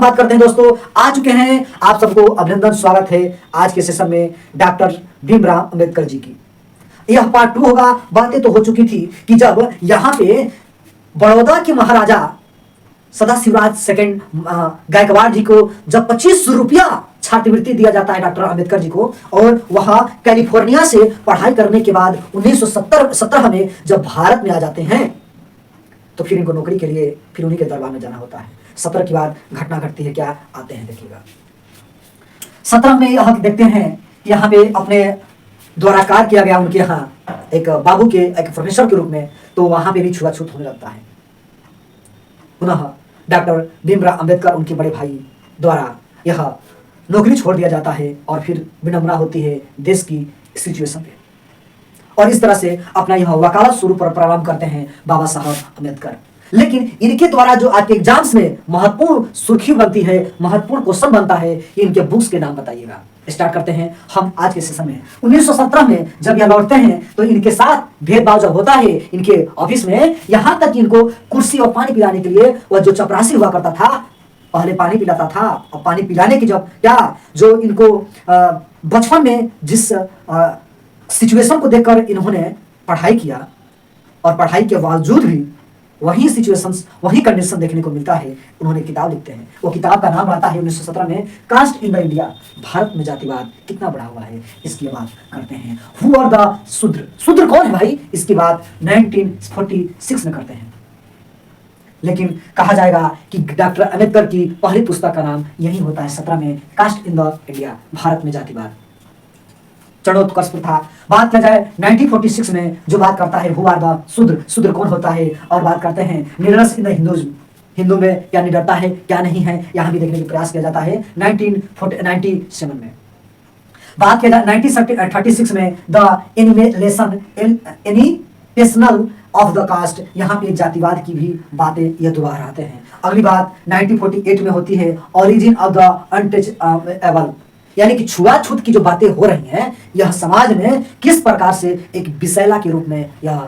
बात करते हैं दोस्तों, आ चुके हैं आप सबको अभिनंदन, स्वागत है आज के सेशन में डॉक्टर भीमराव अंबेडकर जी की। यह पार्ट 2 होगा। बातें तो हो चुकी थी कि जब यहाँ पे बड़ौदा के महाराजा सदाशिवराज सेकंड गायकवाड़ जी को जब 25 रुपया छात्रवृत्ति दिया जाता है डॉक्टर अंबेडकर जी को, और वह कैलिफोर्निया से पढ़ाई करने के बाद 1917 में जब भारत में आ जाते हैं तो फिर इनको नौकरी के लिए फिर उन्हीं के दरबार में जाना होता है। 17 के बाद घटना घटती है, क्या आते हैं देखिएगा। 17 में यह देखते हैं यहाँ पे अपने द्वारा कार्य किया गया उनके यहाँ एक बाबू के एक प्रोफेसर के रूप में, तो वहां पे भी छुआछूत होने लगता है। पुनः डॉक्टर भीमराव अंबेडकर उनके बड़े भाई द्वारा यह नौकरी छोड़ दिया जाता है और फिर विडंबना होती है देश की सिचुएशन पे, और इस तरह से अपना यह वकालत शुरू पर प्रारंभ करते हैं बाबा साहब अम्बेडकर। लेकिन इनके द्वारा जो आपके एग्जाम्स में महत्वपूर्ण सुर्खी बनती है, महत्वपूर्ण क्वेश्चन बनता है, इनके बुक्स के नाम बताइएगा। स्टार्ट करते हैं हम आज के सेशन में। 1917 में जब यह लौटते हैं तो इनके साथ भेदभाव जब होता है इनके ऑफिस में, यहां तक इनको कुर्सी और पानी पिलाने के लिए वह जो चपरासी हुआ करता था पहले पानी पिलाता था, और पानी पिलाने की जब क्या जो इनको बचपन में जिस सिचुएशन को देखकर इन्होंने पढ़ाई किया, और पढ़ाई के बावजूद भी वही सिचुएशंस वही कंडीशन देखने को मिलता है, उन्होंने किताब लिखते हैं। वो किताब का नाम आता है 1917 में caste in the India, Bharat में जातिवाद कितना बढ़ा हुआ है, इसकी बात करते हैं। हु आर द शूद्र, शूद्र कौन है भाई, इसकी बात 1946 में करते हैं। लेकिन कहा जाएगा कि डॉक्टर अंबेडकर की पहली पुस्तक का नाम यही होता है 17 में, caste in the India, Bharat में जातिवाद, चरणोत्कर्ष प्रथा। बात किया जाए 1946 में जो बात करता है हु आर द शूद्र, शूद्र कौन होता है, और बात करते हैं निडरनेस इन द हिंदुइज्म, हिंदू में क्या निडरता है क्या नहीं है, यहाँ भी देखने का प्रयास किया जाता है 1997 में। बात किया जाए 1936 में द एनिमेशनल ऑफ द कास्ट, यहाँ पे जातिवाद की भी बातें ये दोबारा आते हैं। अगली बात 1948 में होती है ओरिजिन ऑफ द अनटचेबल, यानी कि छुआछूत की जो बातें हो रही हैं यह समाज में किस प्रकार से एक विषैला के रूप में यह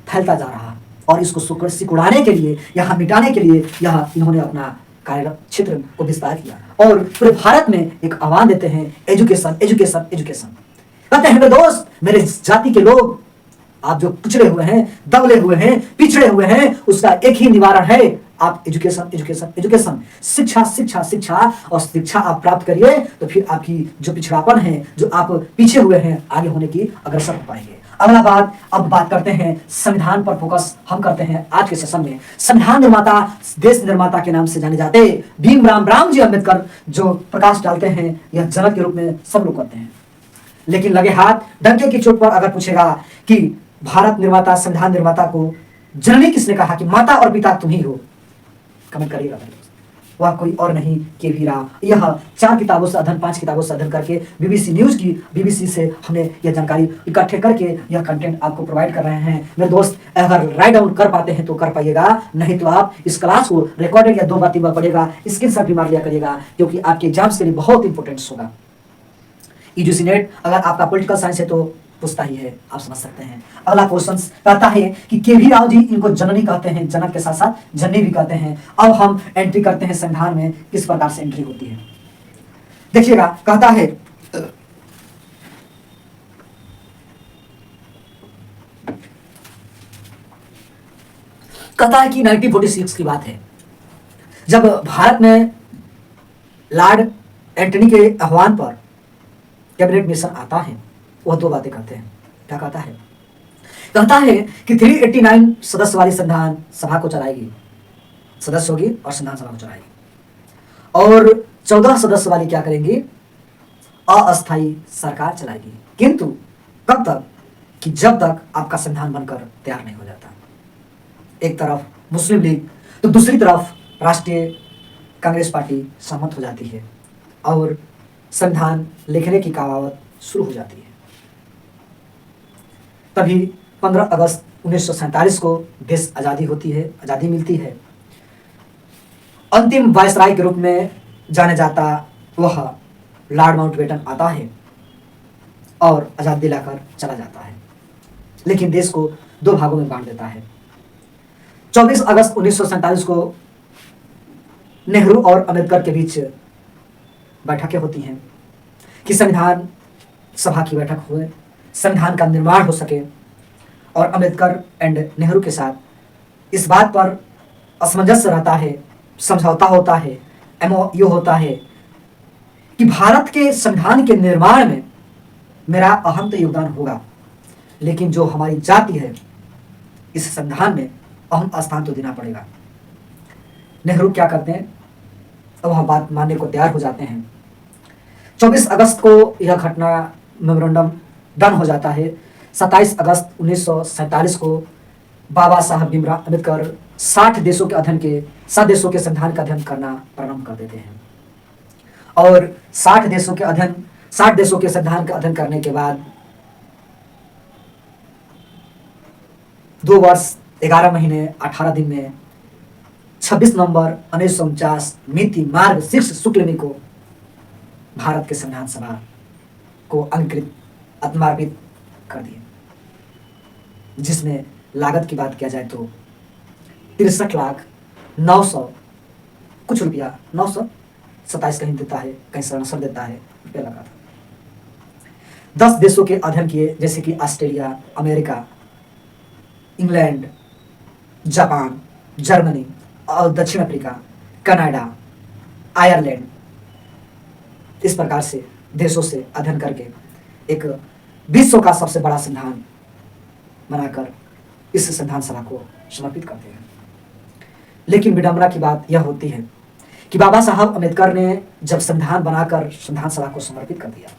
फैलता जा रहा, और इसको सिकुड़ाने के लिए, यहाँ मिटाने के लिए यह इन्होंने अपना कार्य क्षेत्र को विस्तार किया, और पूरे भारत में एक आह्वान देते हैं एजुकेशन एजुकेशन एजुकेशन। कहते हैं मेरे दोस्त, मेरे जाति के लोग, आप जो पिछड़े हुए हैं, दबले हुए हैं, पिछड़े हुए हैं, उसका एक ही निवारण है, आप एजुकेशन एजुकेशन एजुकेशन, शिक्षा शिक्षा शिक्षा, और शिक्षा आप प्राप्त करिए तो फिर आपकी जो पिछड़ापन है, जो आप पीछे हुए हैं, आगे होने की अग्रसर हो पाएंगे। अगला बात, अब बात करते हैं संविधान पर फोकस हम करते हैं आज के सेशन में। संविधान निर्माता, देश निर्माता के नाम से जाने जाते भीमराव जी अम्बेडकर जो प्रकाश डालते हैं, यह जनक के रूप में सब लोग करते हैं। लेकिन लगे हाथ डंके की चोट पर अगर पूछेगा कि भारत निर्माता, संविधान निर्माता को जननी किसने कहा, कि माता और पिता तुम ही हो, कमेंट करिएगा। वह कोई और नहीं के.वी. राव। यह 4 किताबों से अध्ययन, 5 किताबों से अध्ययन करके बीबीसी न्यूज की, बीबीसी से हमने यह जानकारी इकट्ठे करके यह कंटेंट आपको प्रोवाइड कर रहे हैं। मेरे दोस्त, अगर राइट डाउन कर पाते हैं तो कर पाइएगा, नहीं तो आप इस क्लास को रिकॉर्डेड या 2 बार 3 बार पढ़ेगा, स्क्रीनशॉट भी मार लिया करिएगा, क्योंकि आपके एग्जाम्स के लिए बहुत इंपॉर्टेंट होगा। यूजीसी नेट अगर आपका पॉलिटिकल साइंस है तो पूछता ही है, आप समझ सकते हैं। अगला क्वेश्चन कहता है कि के.वी. राव जी इनको जननी कहते हैं, जनक के साथ साथ जननी भी कहते हैं। अब हम एंट्री करते हैं संविधान में, किस प्रकार से एंट्री होती है देखिएगा। कहता है कि 1946 की बात है, जब भारत में लॉर्ड एंटनी के आह्वान पर कैबिनेट मिशन आता है, वह 2 बातें कहते हैं। क्या कहता है? कहता है कि 389 सदस्य वाली संविधान सभा को चलाएगी, सदस्य होगी और संविधान सभा को चलाएगी, और 14 सदस्य वाली क्या करेंगी, अस्थायी सरकार चलाएगी। किंतु कब तक, कि जब तक आपका संविधान बनकर तैयार नहीं हो जाता। एक तरफ मुस्लिम लीग तो दूसरी तरफ राष्ट्रीय कांग्रेस पार्टी सहमत हो जाती है और संविधान लिखने की कवायद शुरू हो जाती है। तभी 15 अगस्त 1947 को देश आज़ादी होती है, आज़ादी मिलती है। अंतिम वायसराय के रूप में जाने जाता वह लॉर्ड माउंटबेटन आता है और आज़ादी दिलाकर चला जाता है, लेकिन देश को 2 भागों में बांट देता है। 24 अगस्त 1947 को नेहरू और अंबेडकर के बीच बैठकें होती हैं कि संविधान सभा की बैठक हुए, संविधान का निर्माण हो सके। और अंबेडकर एंड नेहरू के साथ इस बात पर असमंजस्य रहता है, समझौता होता है, MOU होता है कि भारत के संविधान के निर्माण में मेरा अहम तो योगदान होगा, लेकिन जो हमारी जाति है इस संविधान में अहम स्थान तो देना पड़ेगा। नेहरू क्या करते हैं, अब वह बात मानने को तैयार हो जाते हैं। 24 अगस्त को यह घटना मेमोरेंडम डन हो जाता है। 27 अगस्त 1947 को बाबा साहब भीमराव अम्बेडकर 60 देशों के संविधान का अध्ययन करना प्रारंभ कर देते हैं। और 60 देशों के संविधान का अध्ययन करने के बाद 2 वर्ष 11 महीने 18 दिन में 26 नवंबर 1949 मिति मार्ग 6 शुक्ल में को भारत के संविधान सभा को अंकित कर दिए, जिसमें लागत की बात किया जाए तो 63,09,000 कुछ रुपया, 927 कहीं देता है, कहीं सर देता है, रुपया लगा था। 10 देशों के अध्ययन किए, जैसे कि Australia, America, England, Japan, Germany और दक्षिण अफ्रीका, कनाडा, आयरलैंड, इस प्रकार से देशों से अध्ययन करके एक विश्व का सबसे बड़ा संविधान बनाकर इस संविधान सभा को समर्पित करते हैं। लेकिन विडंबना की बात यह होती है कि बाबा साहब अम्बेडकर ने जब संविधान बनाकर संविधान सभा को समर्पित कर दिया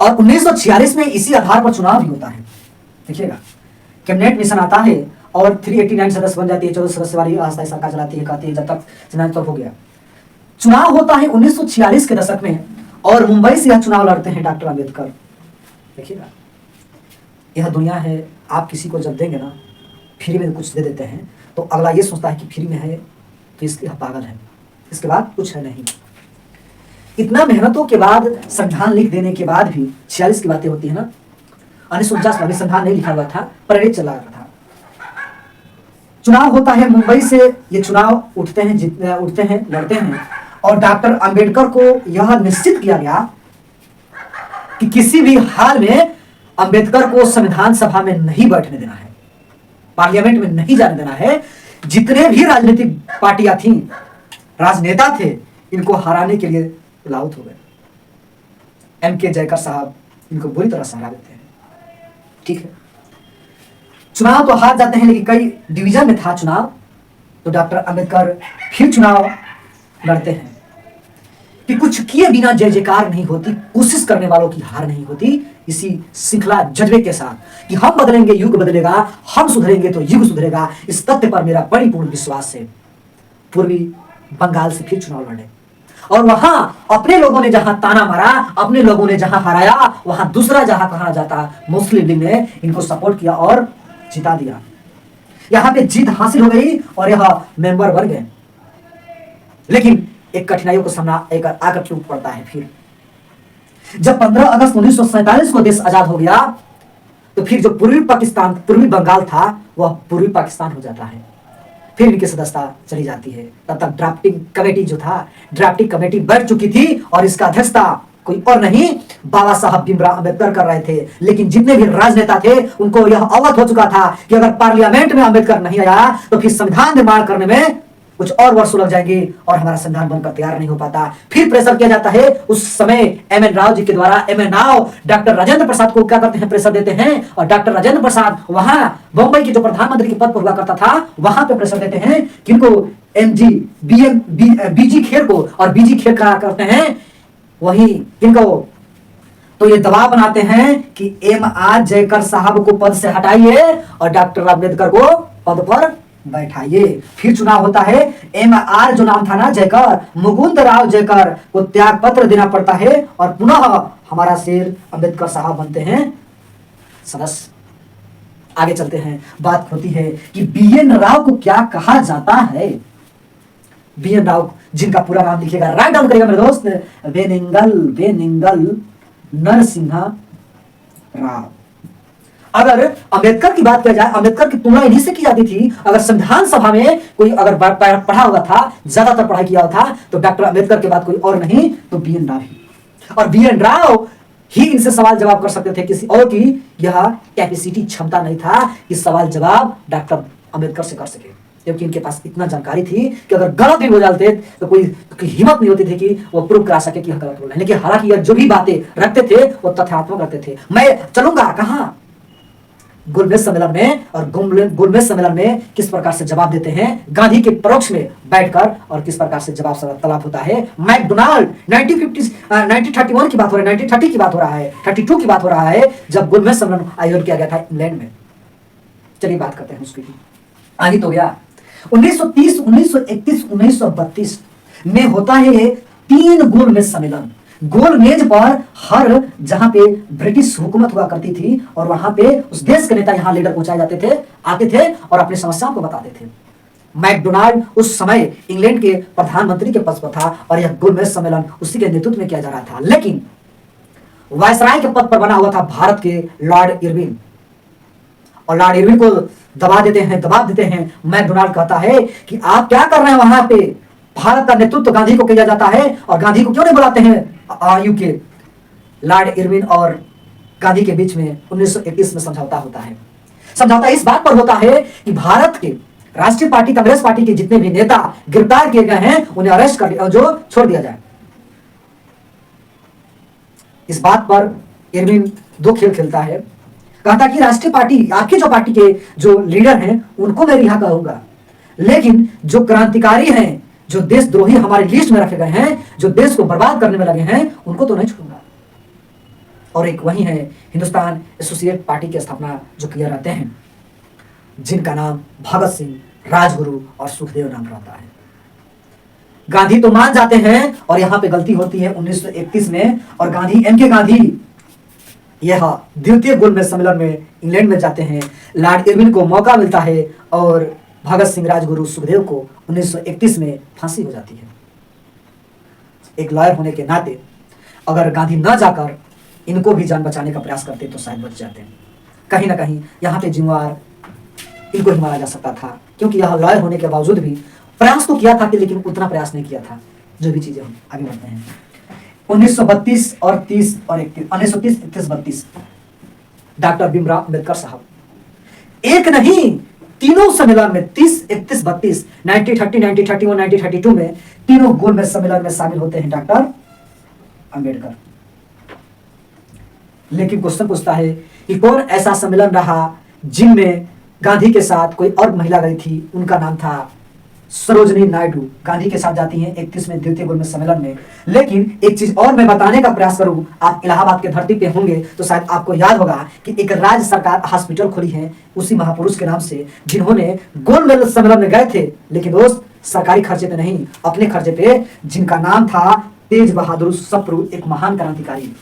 और 1946 में इसी आधार पर चुनाव भी होता है। देखिएगा, कैबिनेट मिशन आता है और 389 सदस्य बन जाती है, 14 सदस्य वाली अस्थायी सरकार चलाती है, कहती है जब तक चुनाव तक हो गया। चुनाव होता है 1946 के दशक में और मुंबई से यह चुनाव लड़ते हैं डॉक्टर अंबेडकर। देखिएगा, यह दुनिया है, आप किसी को जब देंगे ना, फ्री में कुछ दे देते हैं तो अगला ये सोचता है कि फ्री में है तो इसके पागल है, इसके बाद कुछ है नहीं। इतना मेहनतों के बाद संविधान लिख देने के बाद भी 46 की बातें होती है ना, 1949 में संविधान नहीं लिखा हुआ था, परेड चला रहा था। चुनाव होता है मुंबई से, ये चुनाव उठते हैं, लड़ते हैं और डॉक्टर अंबेडकर को यह निश्चित किया गया कि किसी भी हाल में अंबेडकर को संविधान सभा में नहीं बैठने देना है, पार्लियामेंट में नहीं जाने देना है। जितने भी राजनीतिक पार्टियां थीं, राजनेता थे, इनको हराने के लिए लाउत हो गए। MK जयकर साहब इनको बुरी तरह से हरा देते हैं। ठीक है, चुनाव तो हार जाते हैं, लेकिन कई डिवीजन में था चुनाव, तो डॉक्टर अंबेडकर फिर चुनाव लड़ते हैं कि कुछ किए बिना जय जयकार नहीं होती, कोशिश करने वालों की हार नहीं होती। इसी श्रृंखला जज्बे के साथ कि हम बदलेंगे, युग बदलेगा, हम सुधरेंगे तो युग सुधरेगा, इस तथ्य पर मेरा परिपूर्ण विश्वास है। पूर्वी बंगाल से फिर चुनाव लड़े और वहां अपने लोगों ने जहां ताना मारा, अपने लोगों ने जहां हराया, वहां दूसरा जहां कहा जाता मुस्लिम लीग ने इनको सपोर्ट किया और जिता दिया। यहां पे जीत हासिल हो गई और यह मेंबर बन गए। लेकिन एक कठिनाइयों को सामना आकर चूक पड़ता है। फिर जब 15 अगस्त 1947 को देश आजाद हो गया तो फिर जो पूर्वी बंगाल था वह पूर्वी पाकिस्तान हो जाता है। फिर इनकी सदस्यता चली जाती है। तब तक ड्राफ्टिंग कमेटी बैठ चुकी थी और इसका अध्यक्षता कोई और नहीं, बाबा साहब भीमराव अम्बेडकर कर रहे थे। लेकिन जितने भी राजनेता थे उनको यह अवगत हो चुका था कि अगर पार्लियामेंट में अम्बेडकर नहीं आया तो फिर संविधान निर्माण करने में कुछ और वर्ष लग जाएंगे और हमारा संविधान बनकर तैयार नहीं हो पाता। फिर प्रेशर किया जाता है। उस समय MN राव जी के द्वारा MN राव डॉक्टर राजेंद्र प्रसाद को क्या करते हैं, प्रेशर देते हैं और डॉक्टर राजेंद्र प्रसाद वहां बंबई के जो प्रधानमंत्री के पद पर हुआ करता था वहां पे प्रेशर देते हैं किनको, BG खेर को, और BG खेर कहा करते हैं वही किनको, तो ये दबाव बनाते हैं कि MR जयकर साहब को पद से हटाइए और डॉक्टर अम्बेडकर को पद पर बैठाइए। फिर चुनाव होता है। MR जो नाम था ना जयकर, मुकुंद राव जयकर को त्याग पत्र देना पड़ता है और पुनः हमारा शेर अम्बेडकर साहब बनते हैं सदस्य। आगे चलते हैं, बात होती है कि BN राव को क्या कहा जाता है। BN राव जिनका पूरा नाम लिखिएगा, राइट डाउन करिएगा मेरे दोस्त, बेनिंगल नरसिम्हा राव। अगर अंबेडकर की बात किया जाए, अंबेडकर की तुलना इन्हीं से की जाती थी। अगर संविधान सभा में कोई अगर पढ़ा हुआ था, ज्यादातर पढ़ाई किया हुआ था, तो डॉक्टर अंबेडकर के बाद कोई और नहीं तो बी.एन. राव ही। और बी.एन. राव ही इनसे सवाल जवाब कर सकते थे, किसी और की यह कैपेसिटी, क्षमता नहीं था कि सवाल जवाब डॉक्टर अंबेडकर से कर सके, क्योंकि इनके पास इतना जानकारी थी कि अगर गलत भी हो जाते तो कोई हिम्मत नहीं होती थी कि वो प्रूव करा सके कि यह गलत बोल रहे हैं। लेकिन हालांकि यह जो भी बातें रखते थे वो तथ्यात्मक रखते थे। मैं चलूंगा कहां, गोलमेज सम्मेलन में, और गोलमेज सम्मेलन में किस प्रकार से जवाब देते हैं गांधी के परोक्ष में बैठकर, और किस प्रकार से जवाब तलब होता है। मैकडोनाल्ड 1931 की बात हो रही है, 1930 की बात हो रहा है, 32 की बात हो रहा है, जब गोलमेज सम्मेलन आयोजन किया गया था इंग्लैंड में। चलिए बात करते हैं उसकी। आगे तो गया 1930, 1931, 1932 में होता है 3 गोलमेज सम्मेलन। गोलमेज पर हर जहां पे ब्रिटिश हुकूमत हुआ करती थी और वहां पे उस देश के नेता, यहां लीडर पहुंचाए जाते थे, आते थे और अपनी समस्याओं को बताते थे। मैकडोनाल्ड उस समय इंग्लैंड के प्रधानमंत्री के पद पर था और यह गोलमेज सम्मेलन उसी के नेतृत्व में किया जा रहा था। लेकिन वायसराय के पद पर बना हुआ था भारत के लॉर्ड इरविन, और लॉर्ड इरविन को दबाव देते हैं। मैकडोनाल्ड कहता है कि आप क्या कर रहे हैं वहां पे, भारत का नेतृत्व तो गांधी को किया जाता है और गांधी को क्यों नहीं बुलाते हैं यूके। लॉर्ड इरविन और गांधी के बीच में 1931 में समझौता होता है। समझौता इस बात पर होता है कि भारत के राष्ट्रीय पार्टी, कांग्रेस पार्टी के जितने भी नेता गिरफ्तार किए गए हैं उन्हें अरेस्ट कर जो छोड़ दिया जाए। इस बात पर इरविन 2 खेल खेलता है। कहता कि राष्ट्रीय पार्टी, आपकी जो पार्टी के जो लीडर हैं उनको मैं रिहा करूंगा, लेकिन जो क्रांतिकारी हैं, जो देशद्रोही हमारी लिस्ट में रखे गए हैं, जो देश को बर्बाद करने में लगे हैं, उनको तो नहीं छोड़ूंगा। और एक वही है हिंदुस्तान एसोसिएट पार्टी की स्थापना जो किए रहते हैं, जिनका नाम भगत सिंह, राजगुरु और सुखदेव नाम रहता है। गांधी तो मान जाते हैं और यहां पे गलती होती है 1931 में, और गांधी, एम के गांधी यह द्वितीय गोलमेज सम्मेलन में इंग्लैंड में जाते हैं। लॉर्ड इरविन को मौका मिलता है और भगत सिंह, राजगुरु, सुखदेव को 1931 में फांसी हो जाती है। एक लॉयर होने के नाते अगर गांधी न जाकर इनको भी जान बचाने का प्रयास करते तो शायद बच जाते हैं। कहीं ना कहीं यहाँ पे जिम्मेवार इनको ही मारा जा सकता था, क्योंकि यह लॉयर होने के बावजूद भी प्रयास तो किया था कि, लेकिन उतना प्रयास नहीं किया था। जो भी चीजें हम आगे बढ़ते हैं 1932 और 30 और 1930, 31, 32 डॉक्टर भीमराव अंबेडकर साहब एक नहीं तीनों सम्मेलन में 30, 31, 32, 1930, 1931, 1932 में तीनों गोलमेज सम्मेलन में शामिल होते हैं डॉक्टर अंबेडकर। लेकिन क्वेश्चन पूछता है कि कौन ऐसा सम्मेलन रहा जिनमें गांधी के साथ कोई और महिला गई थी, उनका नाम था सरोजनी नायडू। गांधी के साथ जाती हैं 31 में द्वितीय गोलमेज सम्मेलन में। लेकिन एक चीज और मैं बताने का प्रयास करूं, आप इलाहाबाद के धरती पे होंगे तो शायद आपको याद होगा कि एक राज्य सरकार हॉस्पिटल खुली है उसी महापुरुष के नाम से, जिन्होंने गोलमेज सम्मेलन में गए थे, लेकिन वो सरकारी खर्चे पे नहीं, अपने खर्चे पे, जिनका नाम था तेज बहादुर सप्रू, एक महान क्रांतिकारी।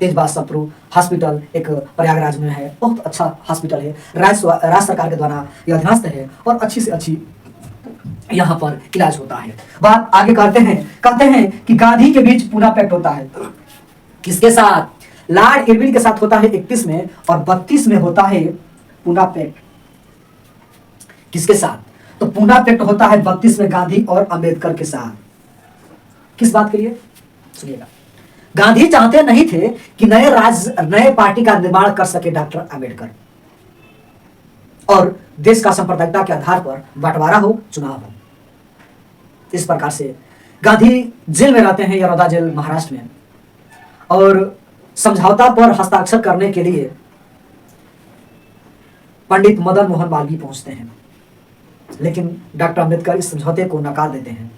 तेज बहादुर सप्रू हॉस्पिटल एक प्रयागराज में है, बहुत अच्छा हॉस्पिटल है, राज्य सरकार के द्वारा यह अधीनस्थ है और अच्छी से अच्छी यहाँ पर इलाज होता है। बात आगे कहते हैं कि गांधी के बीच पूना पैक्ट होता है। किसके साथ? लॉर्ड इरविन के साथ होता है 31 में, और 32 में होता है पूना पैक्ट। किसके साथ? तो पूना पैक्ट होता है 32 में गांधी और अंबेडकर के साथ। किस बात के लिए? सुनिएगा। गांधी चाहते नहीं थे कि नए पार्टी का निर्माण कर सके डॉक्टर अंबेडकर, और देश का सांप्रदायिकता के आधार पर बंटवारा हो, चुनाव हो। इस प्रकार से गांधी जेल में रहते हैं, यरोदा जेल महाराष्ट्र में, और समझौता पर हस्ताक्षर करने के लिए पंडित मदन मोहन मालवीय पहुंचते हैं, लेकिन डॉक्टर अंबेडकर इस समझौते को नकार देते हैं।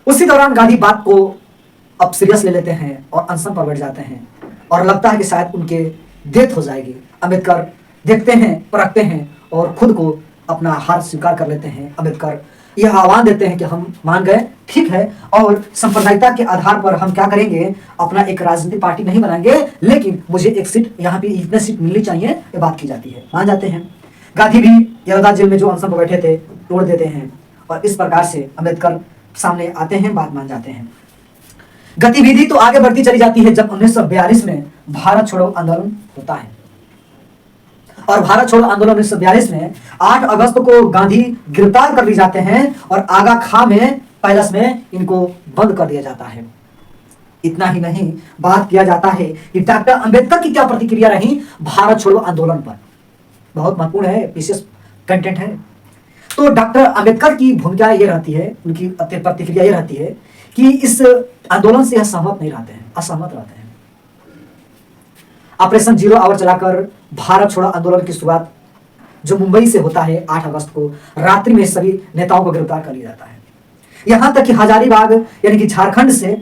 उसी दौरान गांधी बात को अब सीरियस ले लेते हैं और अनशन पर बैठ जाते हैं, और लगता है कि शायद उनके डेथ हो जाएगी। अंबेडकर देखते हैं, परखते हैं और खुद को अपना हार स्वीकार कर लेते हैं। अंबेडकर यह आह्वान देते हैं कि हम मान गए, ठीक है, और सांप्रदायिकता के आधार पर हम क्या करेंगे, अपना एक राजनीतिक पार्टी नहीं बनाएंगे, लेकिन मुझे एक सीट, यहाँ पे इतने सीट मिलनी चाहिए, ये बात की जाती है। मान जाते हैं। गांधी भी यरोदा जेल में जो अनशन पर बैठे थे तोड़ देते हैं, और इस प्रकार से अंबेडकर सामने आते हैं, बात मान जाते हैं। गतिविधि तो आगे बढ़ती चली जाती है जब 1942 में भारत छोड़ो आंदोलन होता है। और भारत छोड़ो आंदोलन 1942 में 8 अगस्त को गांधी गिरफ्तार कर लिए जाते हैं और आगा खां में पैलेस में इनको बंद कर दिया जाता है। इतना ही नहीं, बात किया जाता है कि डॉक्टर अंबेडकर की क्या प्रतिक्रिया रही भारत छोड़ो आंदोलन पर। बहुत महत्वपूर्ण है, विशेष कंटेंट है। तो डॉक्टर अंबेडकर की भूमिका ये रहती है, उनकी प्रतिक्रिया ये रहती है कि इस आंदोलन से असहमत नहीं रहते हैं, असहमत रहते हैं। ऑपरेशन जीरो आवर चलाकर भारत छोड़ो आंदोलन की शुरुआत जो मुंबई से होता है 8 अगस्त को रात्रि में सभी नेताओं को गिरफ्तार कर लिया जाता है। यहां तक कि हजारीबाग यानी कि झारखंड से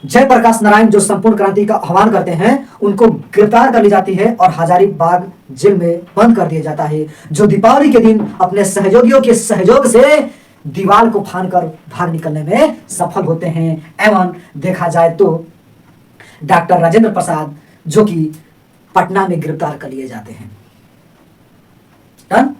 जयप्रकाश नारायण जो संपूर्ण क्रांति का आह्वान करते हैं उनको गिरफ्तार कर ली जाती है और हजारीबाग जेल में बंद कर दिया जाता है, जो दीपावली के दिन अपने सहयोगियों के सहयोग से दीवार को फांदकर भाग निकलने में सफल होते हैं। एवं देखा जाए तो डॉक्टर राजेंद्र प्रसाद जो कि पटना में गिरफ्तार कर लिए जाते हैं। डन?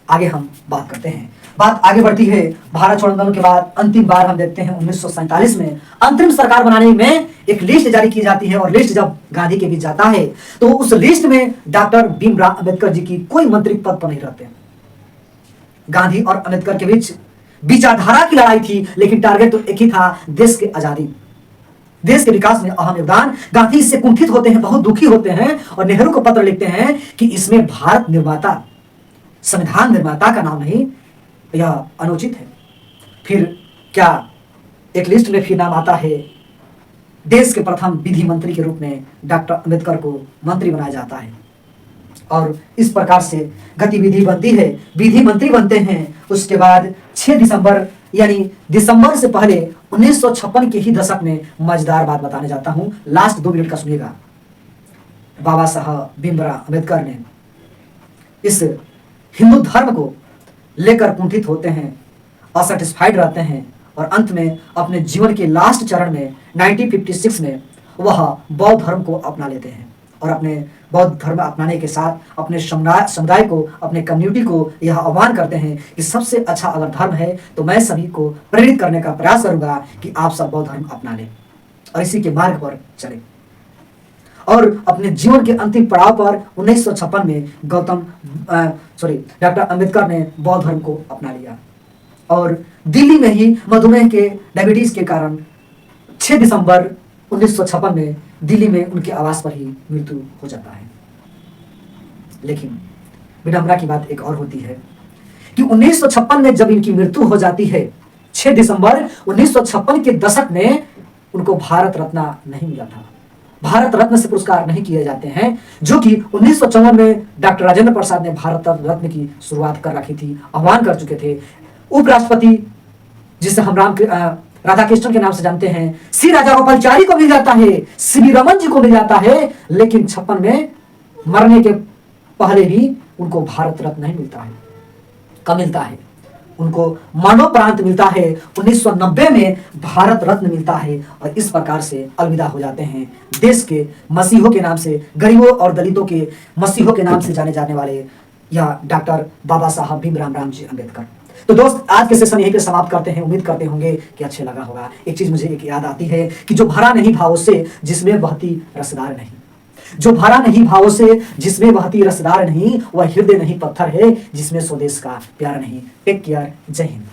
आगे हम बात करते हैं, बात आगे बढ़ती है। भारत छोड़ो आंदोलन के बाद अंतिम बार हम देखते हैं 1947 में अंतरिम सरकार बनाने में एक लिस्ट जारी की जाती है और लिस्ट जब गांधी के बीच जाता है तो उस लिस्ट में डॉक्टर भीमराव अंबेडकर जी की कोई मंत्री पद पर नहीं रहते। गांधी और अंबेडकर के बीच विचारधारा की लड़ाई थी, लेकिन टारगेट तो एक ही था, देश की आजादी, देश के विकास में अहम योगदान। गांधी इससे कुंठित होते हैं, बहुत दुखी होते हैं और नेहरू को पत्र लिखते हैं कि इसमें भारत निर्माता, संविधान निर्माता का नाम नहीं, यह अनुचित है। फिर क्या एक लिस्ट में फिर नाम आता है, देश के प्रथम विधि मंत्री के रूप में डॉक्टर अंबेडकर को मंत्री बनाया जाता है और इस प्रकार से गतिविधि बनती है, विधि मंत्री बनते हैं। उसके बाद 6 दिसंबर यानी दिसंबर से पहले 1956 के ही दशक में मजेदार बात बताने जाता हूं, लास्ट 2 मिनट का सुनिएगा। बाबा साहब भीमराव अंबेडकर ने इस हिंदू धर्म को लेकर कुंठित होते हैं, असैटिस्फाइड रहते हैं और अंत में अपने जीवन के लास्ट चरण में 1956 में वह बौद्ध धर्म को अपना लेते हैं और अपने बौद्ध धर्म अपनाने के साथ अपने समुदाय को, अपने कम्युनिटी को यह आह्वान करते हैं कि सबसे अच्छा अगर धर्म है तो मैं सभी को प्रेरित करने का प्रयास करूंगा कि आप सब बौद्ध धर्म अपना लें और इसी के मार्ग पर चलें। और अपने जीवन के अंतिम पड़ाव पर 1956 में डॉक्टर अंबेडकर ने बौद्ध धर्म को अपना लिया और दिल्ली में ही मधुमेह के डायबिटीज के कारण 6 दिसंबर 1956 में दिल्ली में उनके आवास पर ही मृत्यु हो जाता है। लेकिन विडंबना की बात एक और होती है कि 1956 में जब इनकी मृत्यु हो जाती है, 6 दिसंबर 1956 के दशक में उनको भारत रत्न नहीं मिला था, भारत रत्न से पुरस्कार नहीं किए जाते हैं, जो कि 1954 में डॉक्टर राजेंद्र प्रसाद ने भारत रत्न की शुरुआत कर रखी थी, आह्वान कर चुके थे। उपराष्ट्रपति जिसे हम राधा कृष्णन के नाम से जानते हैं, श्री राजा गोपालचारी को मिल जाता है, सीवी रमन जी को मिल जाता है, लेकिन 56 में मरने के पहले ही उनको भारत रत्न नहीं मिलता है। कब मिलता है? उनको मरणोपरांत मिलता है, 1990 में भारत रत्न मिलता है और इस प्रकार से अलविदा हो जाते हैं देश के मसीहों के नाम से, गरीबों और दलितों के मसीहों के नाम से जाने जाने वाले या डॉक्टर बाबा साहब भीमराव जी अंबेडकर। तो दोस्त, आज के सेशन यहीं पे समाप्त करते हैं। उम्मीद करते होंगे कि अच्छे लगा होगा। एक चीज मुझे एक याद आती है कि जो भरा नहीं भावों से जिसमें बहती रसदार नहीं, जो भरा नहीं भावों से जिसमें बहती रसदार नहीं, वह हृदय नहीं पत्थर है जिसमें स्वदेश का प्यार नहीं। टेक केयर, जय हिंद।